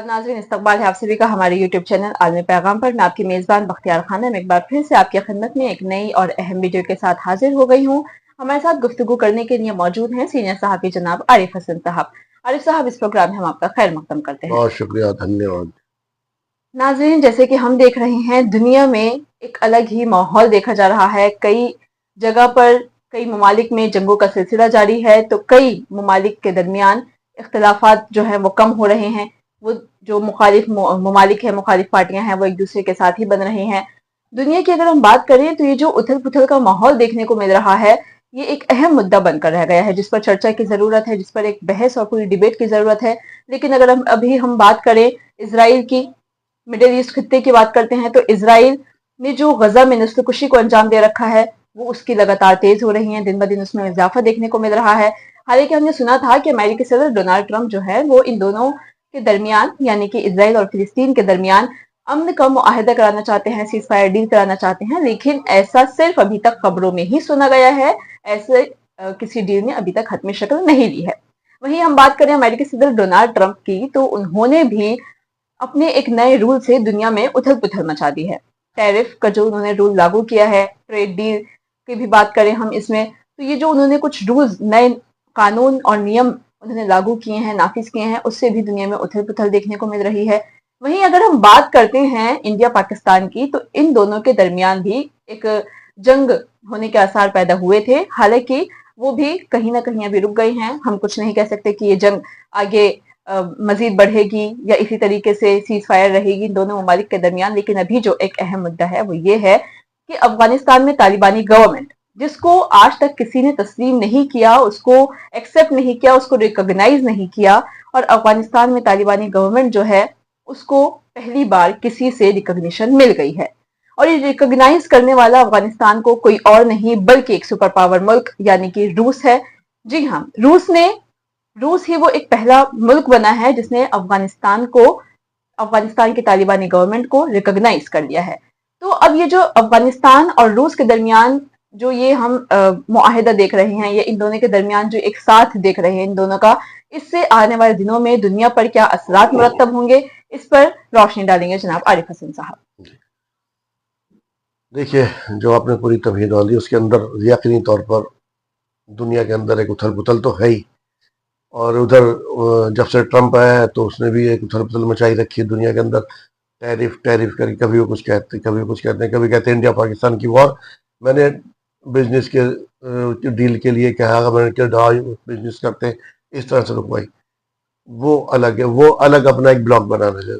नाज़रीन, इस्तकबाल है आप सभी का हमारे यूट्यूब चैनल आलमी पैगाम पर। मैं आपकी मेज़बान बख्तियार खानम एक बार फिर से आपकी खिदमत में एक नई और अहम वीडियो के साथ हाजिर हो गई हूँ। हमारे साथ गुफ्तगू करने के लिए मौजूद हैं सीनियर सहाफ़ी जनाब आरिफ हसन साहब। आरिफ साहब, इस प्रोग्राम में हम आपका खैर मकदम करते हैं। बहुत शुक्रिया, धन्यवाद। नाज़रीन, जैसे कि हम देख रहे हैं, दुनिया में एक अलग ही माहौल देखा जा रहा है। कई जगह पर कई ममालिक में जंगों का सिलसिला जारी है, तो कई ममालिक के दरमियान इख्तलाफात जो हैं वो कम हो रहे हैं। वो जो मुखालिफ ममालिक हैं, मुखालिफ पार्टियां हैं, वो एक दूसरे के साथ ही बन रही हैं। दुनिया की अगर हम बात करें तो ये जो उथल पुथल का माहौल देखने को मिल रहा है, ये एक अहम मुद्दा बनकर रह गया है, जिस पर चर्चा की जरूरत है, जिस पर एक बहस और पूरी डिबेट की जरूरत है। लेकिन अगर हम बात करें इसराइल की, मिडिल ईस्ट खत्ते की बात करते हैं, तो इसराइल ने जो गजा में नस्लकुशी को अंजाम दे रखा है, वो उसकी लगातार तेज हो रही है, दिन ब दिन उसमें इजाफा देखने को मिल रहा है। हालांकि हमने सुना था कि अमेरिकी सदर डोनाल्ड ट्रंप जो है वो इन दोनों के दरमियान, यानी कि इसराइल और फिलिस्तीन के दरमियान अमन का मुआहदा कराना चाहते हैं, सीज फायर डील कराना चाहते हैं, लेकिन ऐसा सिर्फ अभी तक खबरों में ही सुना गया है। ऐसे किसी डील ने अभी तक हतमी शक्ल नहीं ली है। वहीं हम बात करें अमेरिकी सदर डोनाल्ड ट्रंप की, तो उन्होंने भी अपने एक नए रूल से दुनिया में उथल पुथल मचा दी है। टैरिफ का जो उन्होंने रूल लागू किया है, ट्रेड डील की भी बात करें हम इसमें, तो ये जो उन्होंने कुछ रूल्स, नए कानून और नियम उन्होंने लागू किए हैं, नाफिज किए हैं, उससे भी दुनिया में उथल पुथल देखने को मिल रही है। वहीं अगर हम बात करते हैं इंडिया पाकिस्तान की, तो इन दोनों के दरमियान भी एक जंग होने के आसार पैदा हुए थे। हालांकि वो भी कहीं ना कहीं अभी रुक गए हैं। हम कुछ नहीं कह सकते कि ये जंग आगे मजीद बढ़ेगी या इसी तरीके से सीज फायर रहेगी दोनों ममालिक के दरमियान। लेकिन अभी जो एक अहम मुद्दा है वो ये है कि अफगानिस्तान में तालिबानी गवर्नमेंट, जिसको आज तक किसी ने तस्लीम नहीं किया, उसको एक्सेप्ट नहीं किया, उसको रिकॉग्नाइज नहीं किया, और अफगानिस्तान में तालिबानी गवर्नमेंट जो है उसको पहली बार किसी से रिकॉग्निशन मिल गई है। और ये रिकॉग्नाइज करने वाला अफगानिस्तान को कोई और नहीं बल्कि एक सुपर पावर मुल्क यानी कि रूस है। जी हाँ, रूस ही वो एक पहला मुल्क बना है जिसने अफगानिस्तान की तालिबानी गवर्नमेंट को रिकॉग्नाइज कर लिया है। तो अब ये जो अफगानिस्तान और रूस के दरमियान जो ये हम मुआहिदा देख रहे हैं, ये इन दोनों के दरमियान जो एक साथ देख रहे हैं इन दोनों का, इससे आने वाले दिनों में दुनिया पर क्या असरात मुरतब होंगे, इस पर रोशनी डालेंगे जनाब आरिफ हसन साहब। देखिए, जो आपने पूरी तमहीद डाली उसके अंदर यकीनी तौर पर दुनिया के अंदर एक उथल पुथल तो है ही। और उधर जब से ट्रंप आया है तो उसने भी एक उथल पुथल मचाई रखी है दुनिया के अंदर। टैरिफ टैरिफ करके कभी वो कुछ कहते, कभी कुछ कहते हैं, कभी कहते हैं इंडिया पाकिस्तान की वॉर। मैंने बिजनेस के डील के लिए कहा, मैंने क्या बिजनेस करते हैं, इस तरह से रुकवाई। वो अलग है, वो अलग अपना एक ब्लॉक बना रहे हैं।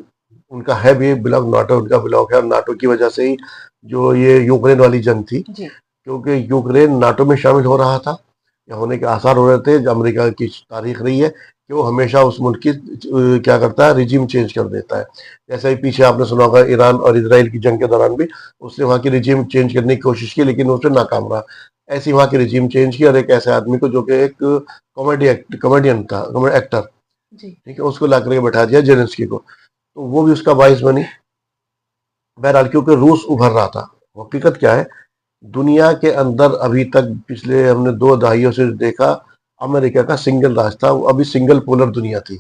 उनका है भी ब्लॉक, नाटो उनका ब्लॉक है, और नाटो की वजह से ही जो ये यूक्रेन वाली जंग थी, क्योंकि यूक्रेन नाटो में शामिल हो रहा था या होने के आसार हो रहे थे। जो अमेरिका की तारीख रही है कि वो हमेशा उस मुल्क की क्या करता है, रिजीम चेंज कर देता है। जैसे ही पीछे आपने सुना होगा ईरान और इसराइल की जंग के दौरान भी उसने वहाँ की रिजीम चेंज करने की कोशिश की, लेकिन उससे नाकाम रहा। ऐसी वहाँ की रिजीम चेंज की, और एक ऐसे आदमी को जो कि एक कॉमेडियन था, एक्टर, ठीक है, उसको ला करके बैठा दिया, जेलेंस्की को। तो वो भी उसका बाइस बनी। बहरहाल, क्योंकि रूस उभर रहा था। हकीकत क्या है, दुनिया के अंदर अभी तक पिछले हमने 2 दहाइयों से देखा, अमेरिका का सिंगल राज था, अभी सिंगल पोलर दुनिया थी।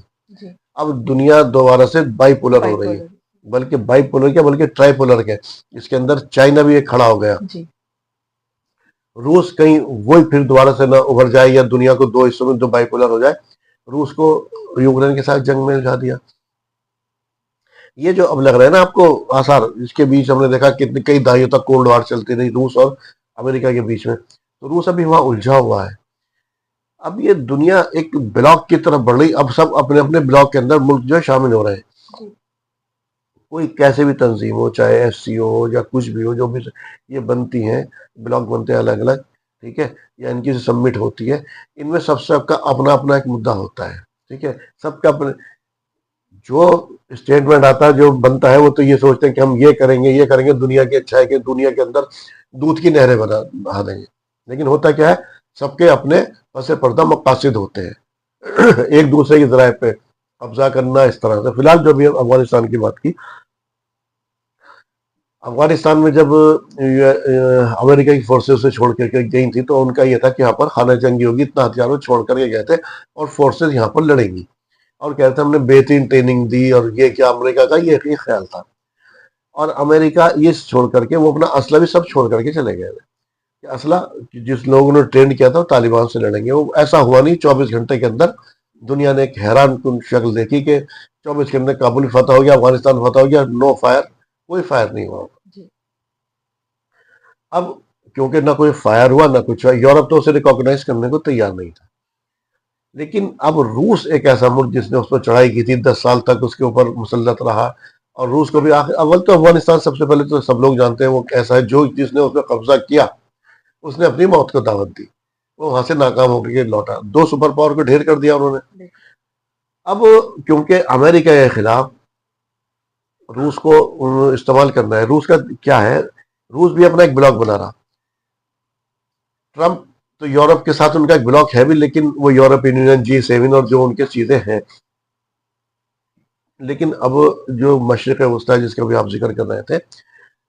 अब दुनिया दोबारा से बाइपोलर हो रही है, बल्कि बाइपोलर क्या, बल्कि ट्राइपोलर क्या। इसके अंदर चाइना भी एक खड़ा हो गया। रूस कहीं वही फिर दोबारा से ना उभर जाए, या दुनिया को दो हिस्सों में दो बाइपोलर हो जाए। रूस को यूक्रेन के साथ जंग में उलझा दिया। ये जो अब लग रहा है ना आपको आसार, इसके बीच हमने देखा कितने कई दहाइयों तक कोल्ड वार चलती रही रूस और अमेरिका के बीच में। तो रूस अभी वहां उलझा हुआ है। अब ये दुनिया एक ब्लॉक की तरफ बढ़ रही। अब सब अपने अपने ब्लॉक के अंदर मुल्क जो है शामिल हो रहे हैं। कोई कैसे भी तंजीम हो, चाहे एससीओ हो या कुछ भी हो, जो भी ये बनती हैं, ब्लॉक बनते हैं अलग अलग, ठीक है, या इनकी सबमिट होती है, इनमें सबका अपना अपना एक मुद्दा होता है, ठीक है। सबका अपने जो स्टेटमेंट आता है, जो बनता है, वो तो ये सोचते हैं कि हम ये करेंगे दुनिया की अच्छाई के, दुनिया के अंदर दूध की नहरें बहा देंगे। लेकिन होता क्या है, सबके अपने पसे पर्दा मकासद होते हैं एक दूसरे की जराए पे कब्जा करना, इस तरह से। फिलहाल जो भी अफगानिस्तान की बात की, अफगानिस्तान में जब अमेरिका की फोर्सेस उसे छोड़ करके गई थी, तो उनका यह था कि यहाँ पर खाना जंगी होगी, इतना हथियारों छोड़ करके गए थे और फोर्सेस यहाँ पर लड़ेंगी। और कह रहे थे हमने बेहतरीन ट्रेनिंग दी और ये क्या अमेरिका का ये ख्याल था। और अमेरिका ये छोड़ करके वो अपना असला भी सब छोड़ करके चले गए थे कि असला जिस लोगों ने ट्रेंड किया था वो तालिबान से लड़ेंगे, वो ऐसा हुआ नहीं। 24 घंटे के अंदर दुनिया ने एक हैरान कुन शक्ल देखी कि 24 घंटे काबुल फतह हो गया, अफगानिस्तान फतह हो गया, नो फायर, कोई फायर नहीं हुआ। जी। अब क्योंकि ना कोई फायर हुआ ना कुछ हुआ, यूरोप तो उसे रिकॉग्नाइज करने को तैयार नहीं था। लेकिन अब रूस एक ऐसा मुल्क जिसने उस पर चढ़ाई की थी, 10 साल तक उसके ऊपर मुसल्लत रहा, और रूस को भी आखिर अव्वल तो अफगानिस्तान सबसे पहले तो सब लोग जानते हैं वो कैसा है, जो जिसने उस पर कब्जा किया उसने अपनी मौत को दावत दी, वो वहां से नाकाम होकर के लौटा, दो सुपर पावर को ढेर कर दिया उन्होंने। अब क्योंकि अमेरिका के खिलाफ रूस को इस्तेमाल करना है, रूस का क्या है, रूस भी अपना एक ब्लॉक बना रहा। ट्रम्प तो यूरोप के साथ उनका एक ब्लॉक है भी, लेकिन वो यूरोपियन यूनियन, G7 और जो उनके चीजें हैं। लेकिन अब जो मशरक वस्ता है जिसका भी आप जिक्र कर रहे थे,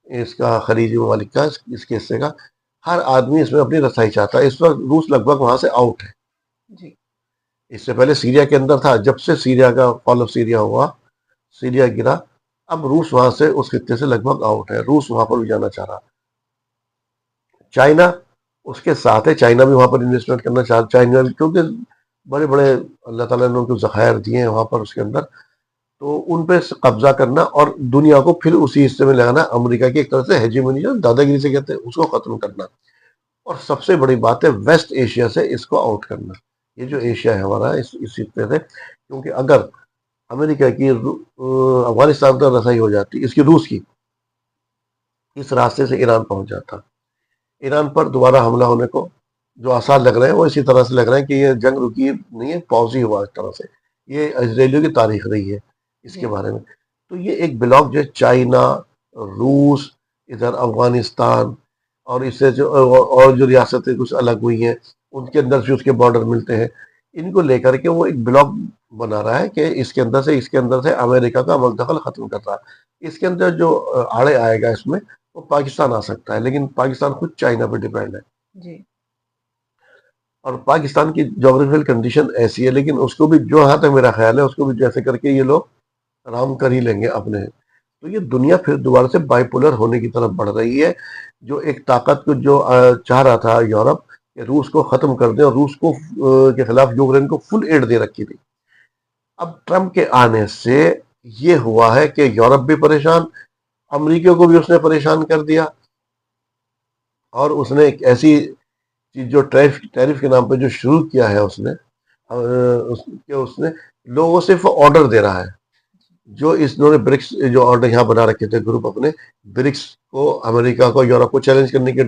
इसका खलीजी ममालिक का, इसके हिस्से का, हर आदमी इसमें अपनी रसाई चाहता है। इस वक्त रूस लगभग वहां से आउट है। जी। इससे पहले सीरिया के अंदर था, जब से सीरिया का फॉल ऑफ सीरिया हुआ, सीरिया गिरा, अब रूस वहां से उस खित्ते से लगभग आउट है, रूस वहां पर भी जाना चाह रहा। चाइना उसके साथ है, चाइना भी वहां पर इन्वेस्टमेंट करना चाह, चाइना क्योंकि बड़े बड़े अल्लाह ताला ने उनको जखायर दिए हैं वहां पर उसके अंदर, तो उन पे कब्जा करना और दुनिया को फिर उसी हिस्से में लगाना, अमेरिका की एक तरह से हेजीमनी, जो दादागिरी से कहते हैं, उसको खत्म करना। और सबसे बड़ी बात है वेस्ट एशिया से इसको आउट करना। ये जो एशिया है हमारा, इस हिस्से से, क्योंकि अगर अमेरिका की अफगानिस्तान तक रसाई हो जाती, इसकी रूस की, इस रास्ते से ईरान पहुंच जाता, ईरान पर दोबारा हमला होने को जो आसार लग रहे हैं वो इसी तरह से लग रहे हैं कि ये जंग रुकी नहीं है, पॉज ही हुआ इस तरह से। ये इसराइलियों की तारीख रही है इसके जी। बारे में। तो ये एक ब्लॉक जो है, चाइना, रूस, इधर अफगानिस्तान, और इससे जो और जो रियासतें कुछ अलग हुई हैं उनके अंदर से उसके बॉर्डर मिलते हैं, इनको लेकर के वो एक ब्लॉक बना रहा है कि इसके अंदर से अमेरिका का मुंतकल खत्म कर रहा है। इसके अंदर जो आड़े आएगा इसमें, वो पाकिस्तान आ सकता है, लेकिन पाकिस्तान खुद चाइना पर डिपेंड है, जी। और पाकिस्तान की जोग्राफिकल कंडीशन ऐसी है। लेकिन उसको भी, जो यहाँ तक मेरा ख्याल है, उसको भी जैसे करके ये लोग आराम कर ही लेंगे अपने। तो ये दुनिया फिर दोबारा से बाइपोलर होने की तरफ बढ़ रही है। जो एक ताकत को जो चाह रहा था यूरोप कि रूस को खत्म कर दे, और रूस को के खिलाफ यूक्रेन को फुल एड दे रखी थी, अब ट्रम्प के आने से ये हुआ है कि यूरोप भी परेशान, अमरीकियों को भी उसने परेशान कर दिया। और उसने एक ऐसी चीज जो टैरिफ टैरिफ के नाम पे जो शुरू किया है उसने, उसने लोगों को सिर्फ ऑर्डर दे रहा है। जो इन्होंने ब्रिक्स जो ऑर्डर यहाँ बना रखे थे ग्रुप अपने, ब्रिक्स को, अमेरिका को, यूरोप को चैलेंज करने के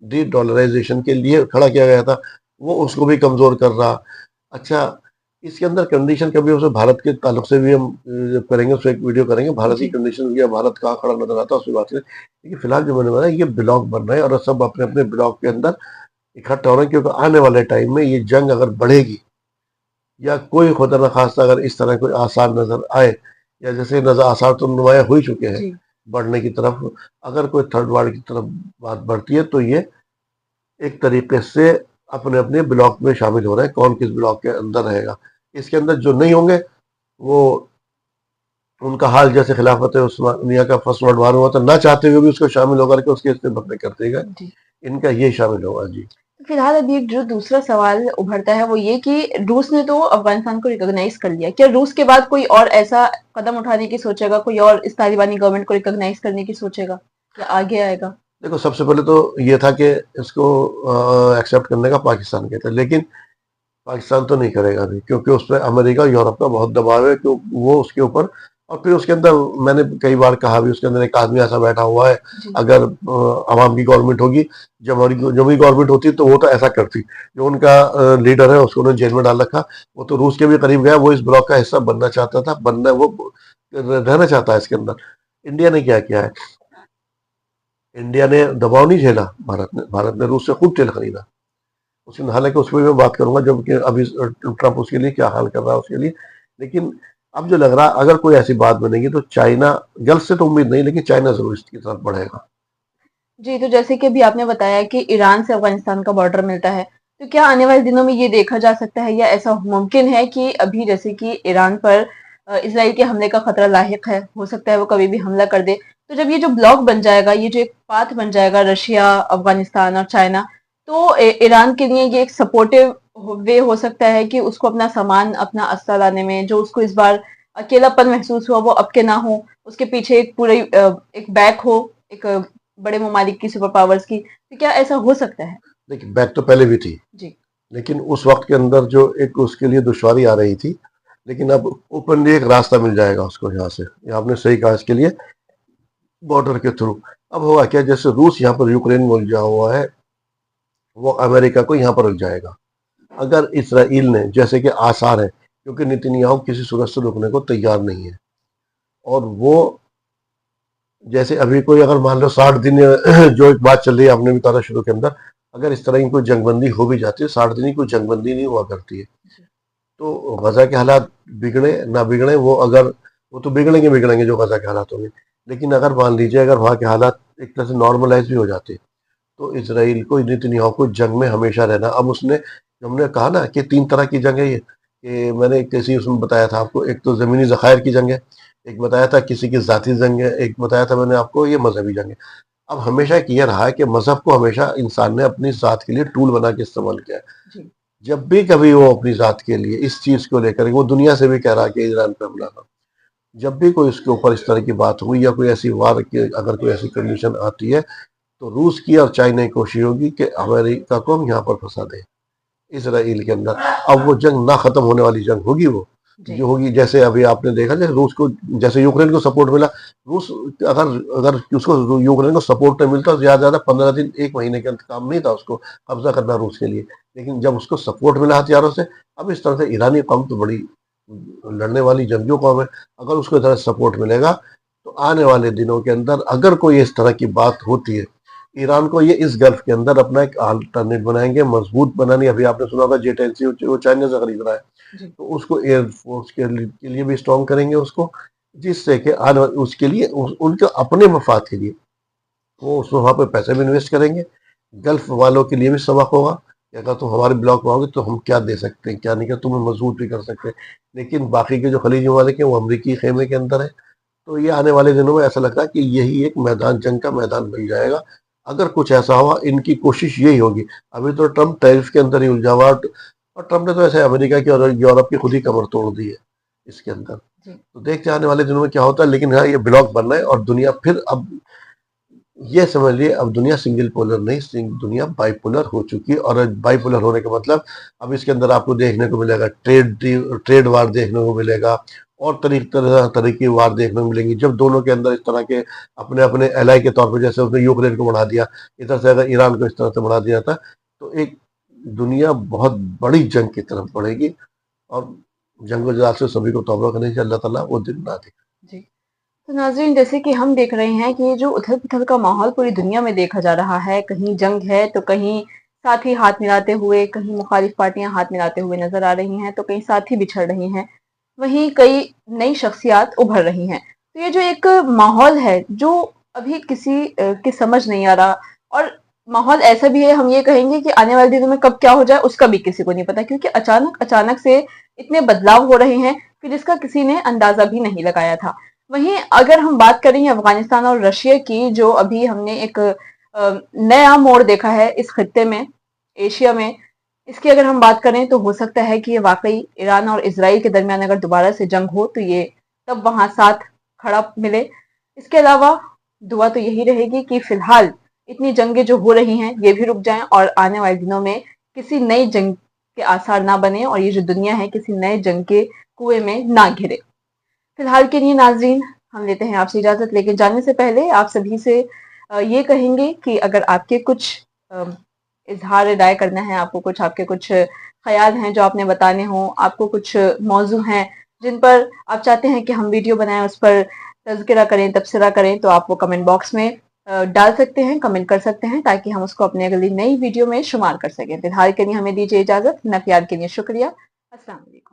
डी डॉलराइजेशन के लिए खड़ा किया गया था, वो उसको भी कमजोर कर रहा। अच्छा, इसके अंदर कंडीशन कभी उसे भारत के ताल्लुक से भी हम जब करेंगे, उसमें एक वीडियो करेंगे भारत की जी। कंडीशन, या भारत कहाँ खड़ा नजर आता है उसकी बात करें। लेकिन फिलहाल जो मैंने बताया, ये ब्लॉक बन रहे हैं और सब अपने अपने ब्लॉक के अंदर इकट्ठा हो रहे हैं, क्योंकि आने वाले टाइम में ये जंग अगर बढ़ेगी, या कोई खुदा न खास्ता अगर इस तरह कोई आसार नजर आए, या जैसे नजर आसार तो नुमाया हो ही चुके हैं जी। बढ़ने की तरफ, अगर कोई थर्ड वर्ल्ड की तरफ बात बढ़ती है, तो ये एक तरीके से अपने अपने ब्लॉक में शामिल हो रहे हैं, कौन किस ब्लॉक के अंदर रहेगा। इसके अंदर जो नहीं होंगे, वो उनका हाल जैसे खिलाफत उस्मानिया का फर्स्ट वर्ल्ड वार हुआ था, ना चाहते हुए भी उसको शामिल होकर के उसके हिस्से बदले करते गए, जी। इनका ये शामिल होगा जी। फिलहाल अभी एक जो दूसरा सवाल उभरता है वो ये कि रूस ने तो अफगानिस्तान को रिकॉग्नाइज कर लिया, क्या रूस के बाद कोई और ऐसा कदम उठाने की सोचेगा, कोई और इस तालिबानी गवर्नमेंट को रिकॉग्नाइज करने की सोचेगा या आगे आएगा? देखो, सबसे पहले तो ये था कि इसको एक्सेप्ट करने का पाकिस्तान कहता है, लेकिन पाकिस्तान तो नहीं करेगा अभी, क्योंकि उस पर अमेरिका और यूरोप का बहुत दबाव है, क्यों वो उसके ऊपर। और फिर उसके अंदर मैंने कई बार कहा भी, उसके अंदर एक आदमी ऐसा बैठा हुआ है, जी। अगर अवाम की गवर्नमेंट होगी, जमहूरी गवर्नमेंट होती, तो वो तो ऐसा करती। जो उनका लीडर है उसको उन्होंने जेल में डाल रखा, वो तो रूस के भी करीब गया, वो इस ब्लॉक का हिस्सा बनना चाहता था, बनना वो रहना चाहता है इसके अंदर। इंडिया ने क्या किया है, इंडिया ने दबाव नहीं झेला, भारत ने रूस से खूब तेल खरीदा। उसकी, हालांकि उस पर मैं बात करूंगा जब कि अभी ट्रम्प उसके लिए क्या हाल कर रहा है उसके लिए। लेकिन अब जो लग रहा है, अगर कोई ऐसी बात बनेगी तो चाइना, गल्फ से तो उम्मीद नहीं, लेकिन चाइना जरूर इसकी तरफ बढ़ेगा। जी, तो जैसे कि अभी आपने बताया कि ईरान से अफगानिस्तान का बॉर्डर मिलता है, तो क्या आने वाले दिनों में ये देखा जा सकता है या ऐसा मुमकिन है कि अभी जैसे कि ईरान पर इसराइल के हमले का खतरा लाहिक है, हो सकता है वो कभी भी हमला कर दे। तो जब ये जो ब्लॉक बन जाएगा, ये जो एक पाथ बन जाएगा रशिया, अफगानिस्तान और चाइना, तो ईरान के लिए ये एक सपोर्टिव वे हो सकता है कि उसको अपना सामान, अपना अस्त्र लाने में, जो उसको इस बार अकेलापन महसूस हुआ वो अब के ना हो, उसके पीछे एक पूरी एक बैक हो, एक बड़े ममालिक की, सुपर पावर्स की। तो क्या ऐसा हो सकता है? देखिए, बैक तो पहले भी थी, जी। लेकिन उस वक्त के अंदर जो एक उसके लिए दुश्वारी आ रही थी, लेकिन अब ओपनली एक रास्ता मिल जाएगा उसको यहाँ से। ये आपने सही कहा, इसके लिए बॉर्डर के थ्रू। अब होगा क्या, जैसे रूस यहाँ पर यूक्रेन में उलझा हुआ है, वो अमेरिका को यहाँ पर उलझ जाएगा। अगर इसराइल ने, जैसे कि आसार है, क्योंकि नेतन्याहू किसी सूरत से रुकने को तैयार नहीं है, और वो जैसे अभी कोई अगर मान लो 60 दिन जो एक बात चल रही है, आपने भी कहा था शुरू के अंदर, अगर इस तरह की कोई जंगबंदी हो भी जाती है, 60 दिन की कोई जंगबंदी नहीं हुआ करती है। तो गजा के हालात बिगड़े ना बिगड़े, वो अगर, वो तो बिगड़ेंगे बिगड़ेंगे जो गजा के हालात होंगे, लेकिन अगर मान लीजिए अगर वहाँ के हालात एक तरह से नॉर्मलाइज भी हो जाते, तो इसराइल को, नेतन्याहू को जंग में हमेशा रहना। अब उसने, हमने कहा ना कि 3 तरह की जंग है ये, कि मैंने किसी उसमें बताया था आपको, एक तो ज़मीनी ज़खायर की जंग है, एक बताया था किसी की ज़ाती जंग है, एक बताया था मैंने आपको ये मजहबी जंग है। अब हमेशा एक ये रहा है कि मजहब को हमेशा इंसान ने अपनी ज़ात के लिए टूल बना के इस्तेमाल किया है। जी। जब भी कभी वो अपनी ज़ात के लिए इस चीज़ को लेकर, वो दुनिया से भी कह रहा है कि ईरान पे हमला था, जब भी कोई उसके ऊपर इस तरह की बात हुई या कोई ऐसी वार की अगर कोई ऐसी कंडीशन आती है, तो रूस की और चाइना की कोशिश होगी कि अमेरिका को हम यहाँ पर फंसा दें, इसराइल के अंदर। अब वो जंग ना खत्म होने वाली जंग होगी वो, जी। जो होगी, जैसे अभी आपने देखा, जैसे रूस को, जैसे यूक्रेन को सपोर्ट मिला, रूस, अगर अगर उसको यूक्रेन को सपोर्ट नहीं मिलता तो ज्यादा 15 दिन, 1 महीने के अंदर काम नहीं था उसको कब्जा करना रूस के लिए। लेकिन जब उसको सपोर्ट मिला हथियारों से, अब इस तरह से ईरानी कौम तो बड़ी लड़ने वाली जंगियों कौम है, अगर उसको इस तरह सपोर्ट मिलेगा, तो आने वाले दिनों के अंदर अगर कोई इस तरह की बात होती है, ईरान को ये इस गल्फ के अंदर अपना एक अल्टरनेट बनाएंगे, मजबूत बनानी। अभी आपने सुना था J-10C वो चाइना से खरीद रहा है, जी। तो उसको एयरफोर्स के लिए भी स्ट्रॉन्ग करेंगे उसको, जिससे कि आने उसके लिए उनके अपने मफाद के लिए वो उसमें वहाँ पे पैसे भी इन्वेस्ट करेंगे। गल्फ वालों के लिए भी सबक होगा कि अगर तुम हमारे ब्लॉक में आओगे तो हम क्या दे सकते हैं, क्या नहीं, कर तुम्हें मजबूत भी कर सकते हैं। लेकिन बाकी के जो खलीजी ममालिक हैं वो अमरीकी खेमे के अंदर है। तो ये आने वाले दिनों में ऐसा लगता है कि यही एक मैदान, जंग का मैदान बन जाएगा। अगर कुछ ऐसा हुआ, इनकी कोशिश यही होगी। अभी तो ट्रम्प टैरिफ के अंदर ही उलझा हुआ, और ट्रम्प ने तो ऐसे अमेरिका की और यूरोप की खुद ही कमर तोड़ दी है इसके अंदर। जी। तो देखते हैं आने वाले दिनों में क्या होता है, लेकिन हाँ, ये ब्लॉक बन रहा है और दुनिया फिर, अब ये समझ लिए, अब दुनिया सिंगल पोलर नहीं, दुनिया बाइपोलर हो चुकी है। और बाइपोलर होने का मतलब, अब इसके अंदर आपको देखने को मिलेगा ट्रेड वार देखने को मिलेगा, और तरह की वार देखने को मिलेंगी, जब दोनों के अंदर इस तरह के अपने अपने एलाई के तौर पर, जैसे उसने यूक्रेन को बढ़ा दिया, इधर से अगर ईरान को इस तरह से बढ़ा दिया था, तो एक दुनिया बहुत बड़ी जंग की तरफ बढ़ेगी। और जंग जलाल से सभी को तौबा करनी चाहिए, अल्लाह ताला वो दिन ना दे। जी। तो नाज़रीन, जैसे कि हम देख रहे हैं कि ये जो उथल-पुथल का माहौल पूरी दुनिया में देखा जा रहा है, कहीं जंग है तो कहीं साथी हाथ मिलाते हुए, कहीं मुखालिफ पार्टियां हाथ मिलाते हुए नजर आ रही हैं, तो कहीं साथी बिछड़ रही हैं, वहीं कई नई शख्सियात उभर रही हैं। तो ये जो एक माहौल है जो अभी किसी की समझ नहीं आ रहा, और माहौल ऐसा भी है, हम ये कहेंगे कि आने वाले दिनों में कब क्या हो जाए उसका भी किसी को नहीं पता, क्योंकि अचानक अचानक से इतने बदलाव हो रहे हैं कि जिसका किसी ने अंदाजा भी नहीं लगाया था। वहीं अगर हम बात करें अफगानिस्तान और रशिया की, जो अभी हमने एक नया मोड़ देखा है इस खत्ते में, एशिया में, इसकी अगर हम बात करें तो हो सकता है कि ये वाकई ईरान और इसराइल के दरमियान अगर दोबारा से जंग हो तो ये तब वहां साथ खड़ा मिले। इसके अलावा दुआ तो यही रहेगी कि फिलहाल इतनी जंगें जो हो रही हैं ये भी रुक जाएं, और आने वाले दिनों में किसी नई जंग के आसार ना बने, और ये जो दुनिया है किसी नए जंग के कुएं में ना घिरे। फिलहाल के लिए नाज़रीन, हम लेते हैं आपसे इजाज़त, लेकिन जाने से पहले आप सभी से ये कहेंगे कि अगर आपके कुछ अ, इज़हार राय करना है, आपको कुछ, आपके कुछ ख़याल हैं जो आपने बताने हों, आपको कुछ मौज़ू हैं जिन पर आप चाहते हैं कि हम वीडियो बनाएँ, उस पर तज़किरा करें, तबसरा करें, तो आप वो कमेंट बॉक्स में डाल सकते हैं, कमेंट कर सकते हैं, ताकि हम उसको अपनी अगली नई वीडियो में शुमार कर सकें। फिलहाल के लिए हमें दीजिए इजाज़त। अपना प्यार के लिए शुक्रिया। अस्सलाम वालेकुम।